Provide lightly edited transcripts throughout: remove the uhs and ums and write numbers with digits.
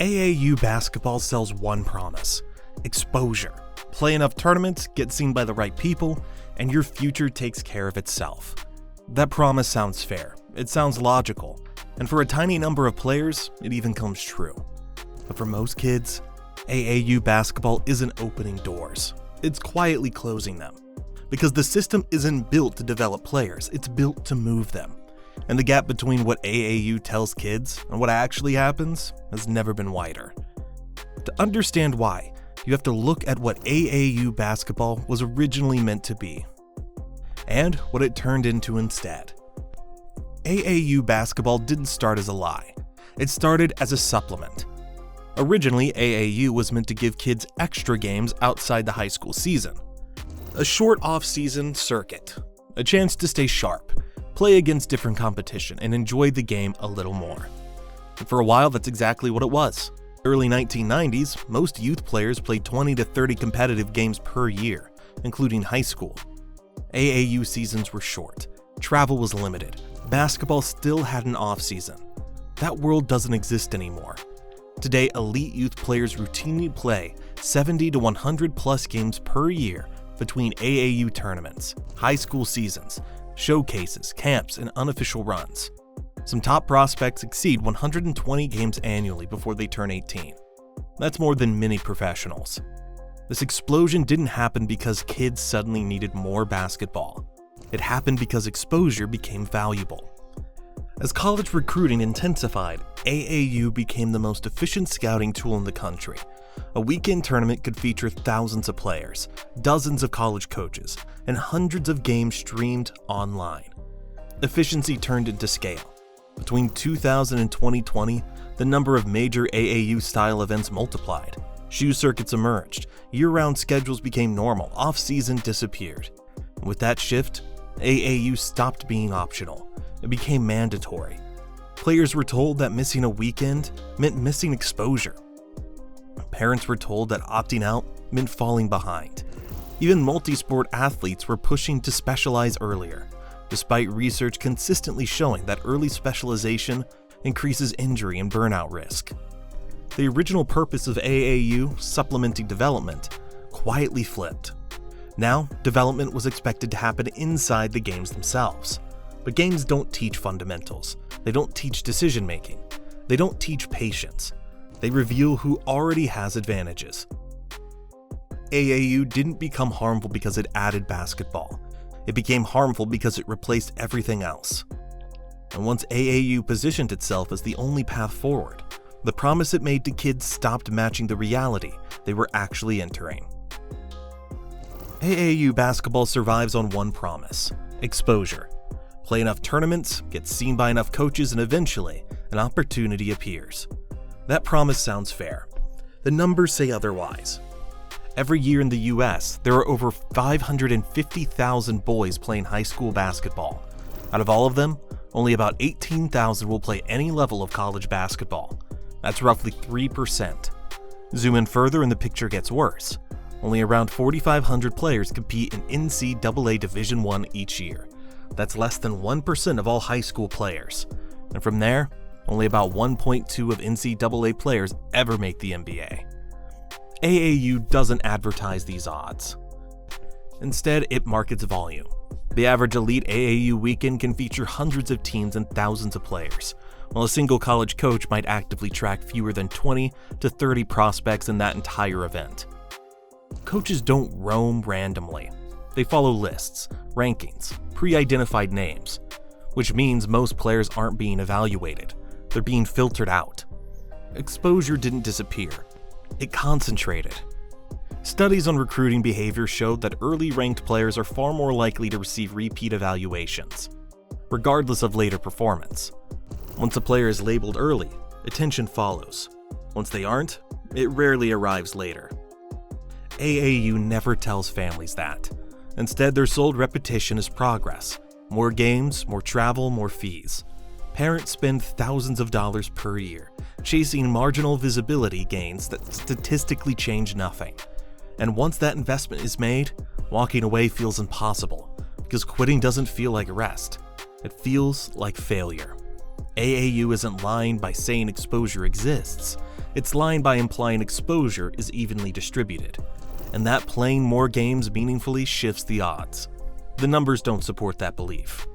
AAU basketball sells one promise: exposure. Play enough tournaments, get seen by the right people, and your future takes care of itself. That promise sounds fair, it sounds logical, and for a tiny number of players, it even comes true. But for most kids, AAU basketball isn't opening doors. It's quietly closing them. Because the system isn't built to develop players, it's built to move them. And the gap between what AAU tells kids and what actually happens has never been wider. To understand why, you have to look at what AAU basketball was originally meant to be, and what it turned into instead. AAU basketball didn't start as a lie. It started as a supplement. Originally, AAU was meant to give kids extra games outside the high school season. A short off-season circuit, a chance to stay sharp, play against different competition, and enjoy the game a little more. And for a while, that's exactly what it was. Early 1990s, most youth players played 20 to 30 competitive games per year, including high school. AAU seasons were short, travel was limited, basketball still had an off-season. That world doesn't exist anymore. Today, elite youth players routinely play 70 to 100 plus games per year between AAU tournaments, high school seasons, showcases, camps, and unofficial runs. Some top prospects exceed 120 games annually before they turn 18. That's more than many professionals. This explosion didn't happen because kids suddenly needed more basketball. It happened because exposure became valuable. As college recruiting intensified, AAU became the most efficient scouting tool in the country. A weekend tournament could feature thousands of players, dozens of college coaches, and hundreds of games streamed online. Efficiency turned into scale. Between 2000 and 2020, the number of major AAU-style events multiplied. Shoe circuits emerged, year-round schedules became normal, off-season disappeared. And with that shift, AAU stopped being optional. It became mandatory. Players were told that missing a weekend meant missing exposure. Parents were told that opting out meant falling behind. Even multi-sport athletes were pushing to specialize earlier, despite research consistently showing that early specialization increases injury and burnout risk. The original purpose of AAU, supplementing development, quietly flipped. Now, development was expected to happen inside the games themselves. But games don't teach fundamentals. They don't teach decision-making. They don't teach patience. They reveal who already has advantages. AAU didn't become harmful because it added basketball. It became harmful because it replaced everything else. And once AAU positioned itself as the only path forward, the promise it made to kids stopped matching the reality they were actually entering. AAU basketball survives on one promise: exposure. Play enough tournaments, get seen by enough coaches, and eventually, an opportunity appears. That promise sounds fair. The numbers say otherwise. Every year in the US, there are over 550,000 boys playing high school basketball. Out of all of them, only about 18,000 will play any level of college basketball. That's roughly 3%. Zoom in further and the picture gets worse. Only around 4,500 players compete in NCAA Division I each year. That's less than 1% of all high school players. And from there, only about 1.2 of NCAA players ever make the NBA. AAU doesn't advertise these odds. Instead, it markets volume. The average elite AAU weekend can feature hundreds of teams and thousands of players, while a single college coach might actively track fewer than 20 to 30 prospects in that entire event. Coaches don't roam randomly. They follow lists, rankings, pre-identified names, which means most players aren't being evaluated. They're being filtered out. Exposure didn't disappear. It concentrated. Studies on recruiting behavior showed that early ranked players are far more likely to receive repeat evaluations, regardless of later performance. Once a player is labeled early, attention follows. Once they aren't, it rarely arrives later. AAU never tells families that. Instead, they're sold repetition as progress. More games, more travel, more fees. Parents spend thousands of dollars per year chasing marginal visibility gains that statistically change nothing. And once that investment is made, walking away feels impossible, because quitting doesn't feel like rest. It feels like failure. AAU isn't lying by saying exposure exists. It's lying by implying exposure is evenly distributed, and that playing more games meaningfully shifts the odds. The numbers don't support that belief.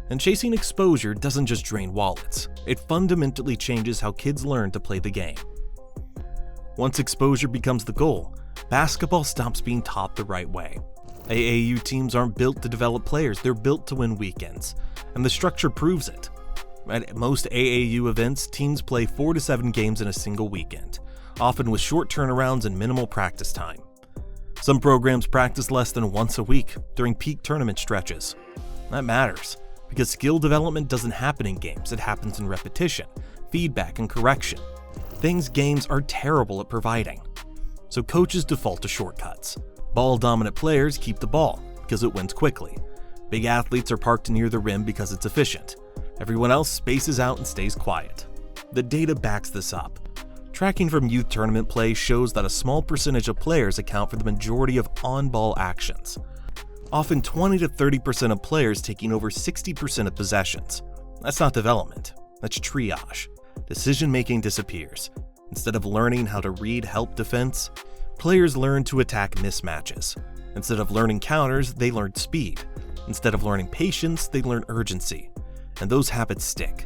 And chasing exposure doesn't just drain wallets, it fundamentally changes how kids learn to play the game. Once exposure becomes the goal, basketball stops being taught the right way. AAU teams aren't built to develop players, they're built to win weekends, and the structure proves it. At most AAU events, teams play 4 to 7 games in a single weekend, often with short turnarounds and minimal practice time. Some programs practice less than once a week during peak tournament stretches. That matters, because skill development doesn't happen in games, it happens in repetition, feedback, and correction. Things games are terrible at providing. So coaches default to shortcuts. Ball-dominant players keep the ball, because it wins quickly. Big athletes are parked near the rim because it's efficient. Everyone else spaces out and stays quiet. The data backs this up. Tracking from youth tournament play shows that a small percentage of players account for the majority of on-ball actions. Often 20 to 30% of players taking over 60% of possessions. That's not development, that's triage. Decision-making disappears. Instead of learning how to read help defense, players learn to attack mismatches. Instead of learning counters, they learn speed. Instead of learning patience, they learn urgency. And those habits stick.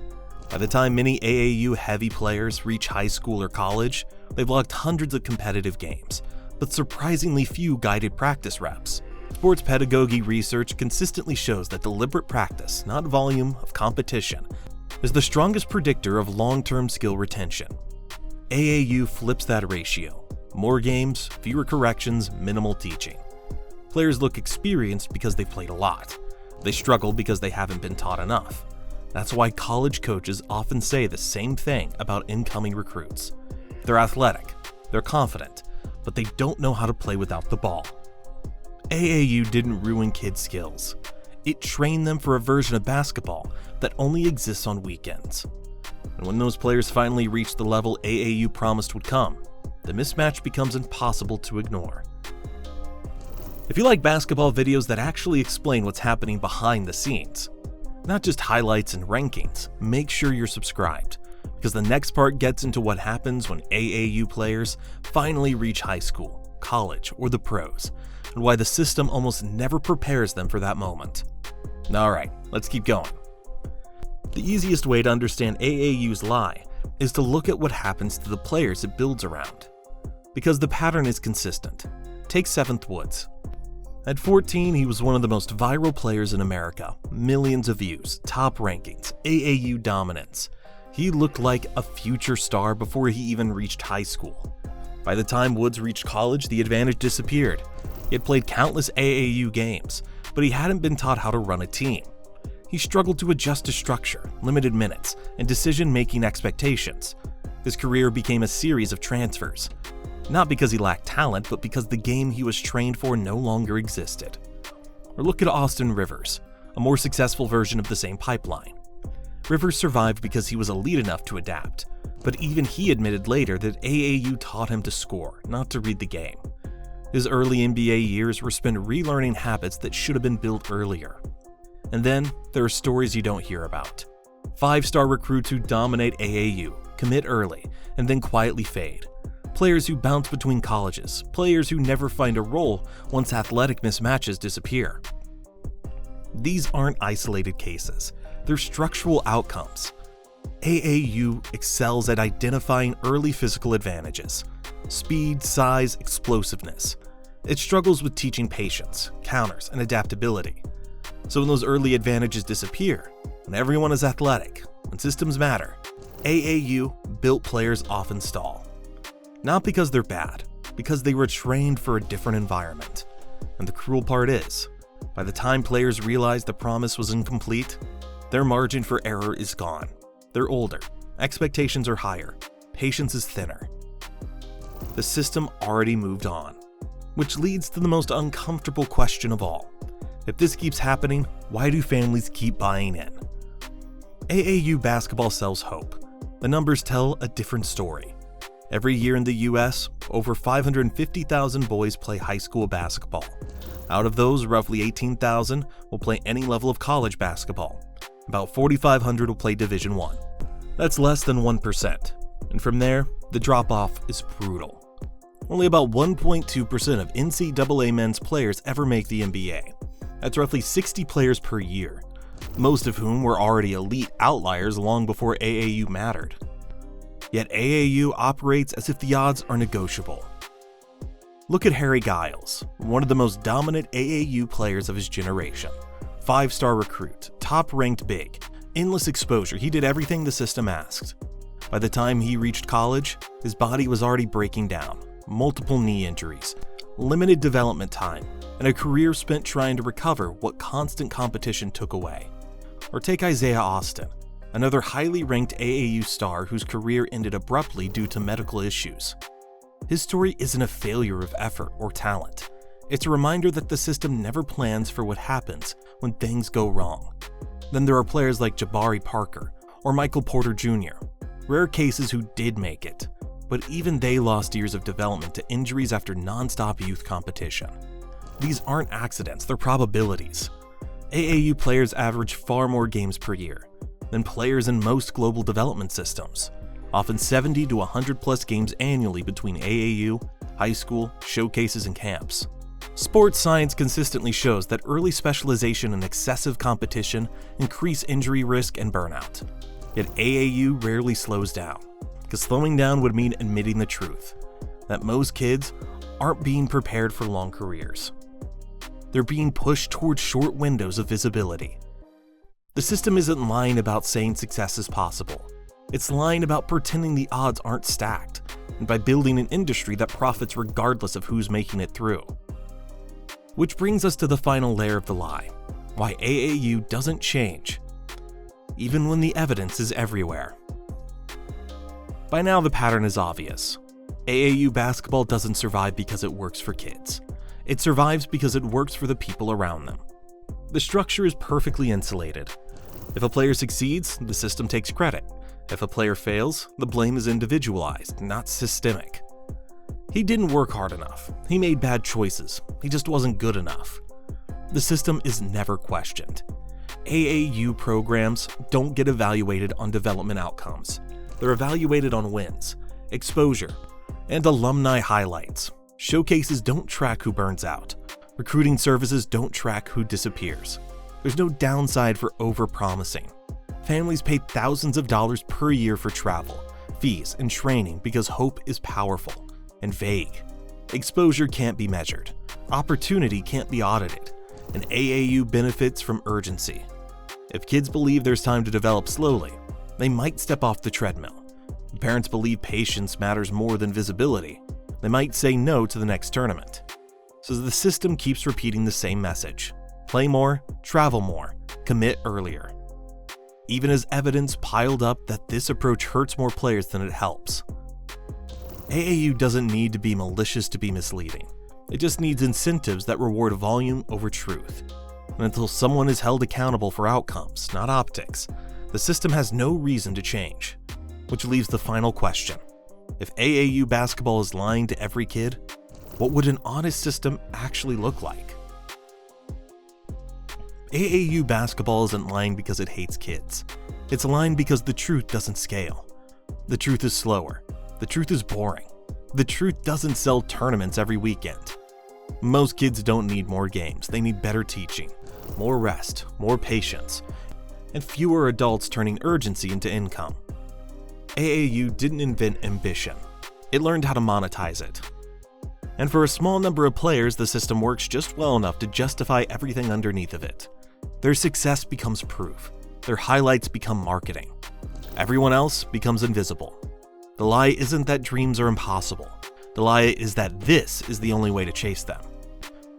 By the time many AAU heavy players reach high school or college, they've logged hundreds of competitive games, but surprisingly few guided practice reps. Sports pedagogy research consistently shows that deliberate practice, not volume of competition, is the strongest predictor of long-term skill retention. AAU flips that ratio. More games, fewer corrections, minimal teaching. Players look experienced because they've played a lot. They struggle because they haven't been taught enough. That's why college coaches often say the same thing about incoming recruits. They're athletic, they're confident, but they don't know how to play without the ball. AAU didn't ruin kids' skills. It trained them for a version of basketball that only exists on weekends. And when those players finally reach the level AAU promised would come, the mismatch becomes impossible to ignore. If you like basketball videos that actually explain what's happening behind the scenes, not just highlights and rankings, make sure you're subscribed, because the next part gets into what happens when AAU players finally reach high school, college, or the pros, and why the system almost never prepares them for that moment. Alright, let's keep going. The easiest way to understand AAU's lie is to look at what happens to the players it builds around. Because the pattern is consistent. Take 7th Woods. At 14, he was one of the most viral players in America. Millions of views, top rankings, AAU dominance. He looked like a future star before he even reached high school. By the time Woods reached college, the advantage disappeared. He had played countless AAU games, but he hadn't been taught how to run a team. He struggled to adjust to structure, limited minutes, and decision-making expectations. His career became a series of transfers. Not because he lacked talent, but because the game he was trained for no longer existed. Or look at Austin Rivers, a more successful version of the same pipeline. Rivers survived because he was elite enough to adapt, but even he admitted later that AAU taught him to score, not to read the game. His early NBA years were spent relearning habits that should have been built earlier. And then, there are stories you don't hear about. 5-star recruits who dominate AAU, commit early, and then quietly fade. Players who bounce between colleges, players who never find a role once athletic mismatches disappear. These aren't isolated cases, they're structural outcomes. AAU excels at identifying early physical advantages: speed, size, explosiveness. It struggles with teaching patience, counters, and adaptability. So when those early advantages disappear, when everyone is athletic, when systems matter, AAU built players often stall. Not because they're bad, because they were trained for a different environment. And the cruel part is, by the time players realize the promise was incomplete, their margin for error is gone. They're older, expectations are higher, patience is thinner. The system already moved on, which leads to the most uncomfortable question of all. If this keeps happening, why do families keep buying in? AAU basketball sells hope. The numbers tell a different story. Every year in the US, over 550,000 boys play high school basketball. Out of those, roughly 18,000 will play any level of college basketball. About 4,500 will play Division I. That's less than 1%. and from there, the drop-off is brutal. Only about 1.2% of NCAA men's players ever make the NBA. That's roughly 60 players per year, most of whom were already elite outliers long before AAU mattered. Yet AAU operates as if the odds are negotiable. Look at Harry Giles, one of the most dominant AAU players of his generation. 5-star recruit, top-ranked big, endless exposure, he did everything the system asked. By the time he reached college, his body was already breaking down, multiple knee injuries, limited development time, and a career spent trying to recover what constant competition took away. Or take Isaiah Austin, another highly ranked AAU star whose career ended abruptly due to medical issues. His story isn't a failure of effort or talent. It's a reminder that the system never plans for what happens when things go wrong. Then there are players like Jabari Parker or Michael Porter Jr., rare cases who did make it, but even they lost years of development to injuries after non-stop youth competition. These aren't accidents, they're probabilities. AAU players average far more games per year than players in most global development systems, often 70 to 100 plus games annually between AAU, high school, showcases, and camps. Sports science consistently shows that early specialization and excessive competition increase injury risk and burnout. Yet AAU rarely slows down, because slowing down would mean admitting the truth, that most kids aren't being prepared for long careers. They're being pushed towards short windows of visibility. The system isn't lying about saying success is possible. It's lying about pretending the odds aren't stacked, and by building an industry that profits regardless of who's making it through. Which brings us to the final layer of the lie, why AAU doesn't change, even when the evidence is everywhere. By now the pattern is obvious. AAU basketball doesn't survive because it works for kids. It survives because it works for the people around them. The structure is perfectly insulated. If a player succeeds, the system takes credit. If a player fails, the blame is individualized, not systemic. He didn't work hard enough. He made bad choices. He just wasn't good enough. The system is never questioned. AAU programs don't get evaluated on development outcomes. They're evaluated on wins, exposure, and alumni highlights. Showcases don't track who burns out. Recruiting services don't track who disappears. There's no downside for over-promising. Families pay thousands of dollars per year for travel, fees, and training because hope is powerful and vague. Exposure can't be measured. Opportunity can't be audited. And AAU benefits from urgency. If kids believe there's time to develop slowly, they might step off the treadmill. If parents believe patience matters more than visibility, they might say no to the next tournament. So the system keeps repeating the same message. Play more, travel more, commit earlier. Even as evidence piled up that this approach hurts more players than it helps. AAU doesn't need to be malicious to be misleading. It just needs incentives that reward volume over truth. And until someone is held accountable for outcomes, not optics, the system has no reason to change. Which leaves the final question. If AAU basketball is lying to every kid, what would an honest system actually look like? AAU basketball isn't lying because it hates kids. It's lying because the truth doesn't scale. The truth is slower. The truth is boring. The truth doesn't sell tournaments every weekend. Most kids don't need more games. They need better teaching, more rest, more patience, and fewer adults turning urgency into income. AAU didn't invent ambition. It learned how to monetize it. And for a small number of players, the system works just well enough to justify everything underneath of it. Their success becomes proof. Their highlights become marketing. Everyone else becomes invisible. The lie isn't that dreams are impossible. The lie is that this is the only way to chase them.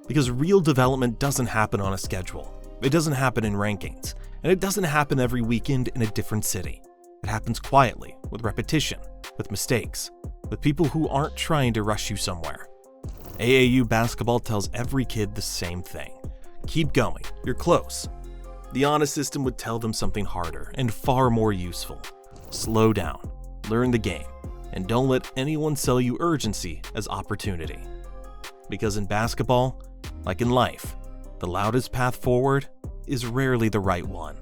Because real development doesn't happen on a schedule. It doesn't happen in rankings. And it doesn't happen every weekend in a different city. It happens quietly, with repetition, with mistakes, with people who aren't trying to rush you somewhere. AAU basketball tells every kid the same thing. Keep going, you're close. The honest system would tell them something harder and far more useful. Slow down, learn the game, and don't let anyone sell you urgency as opportunity. Because in basketball, like in life, the loudest path forward is rarely the right one.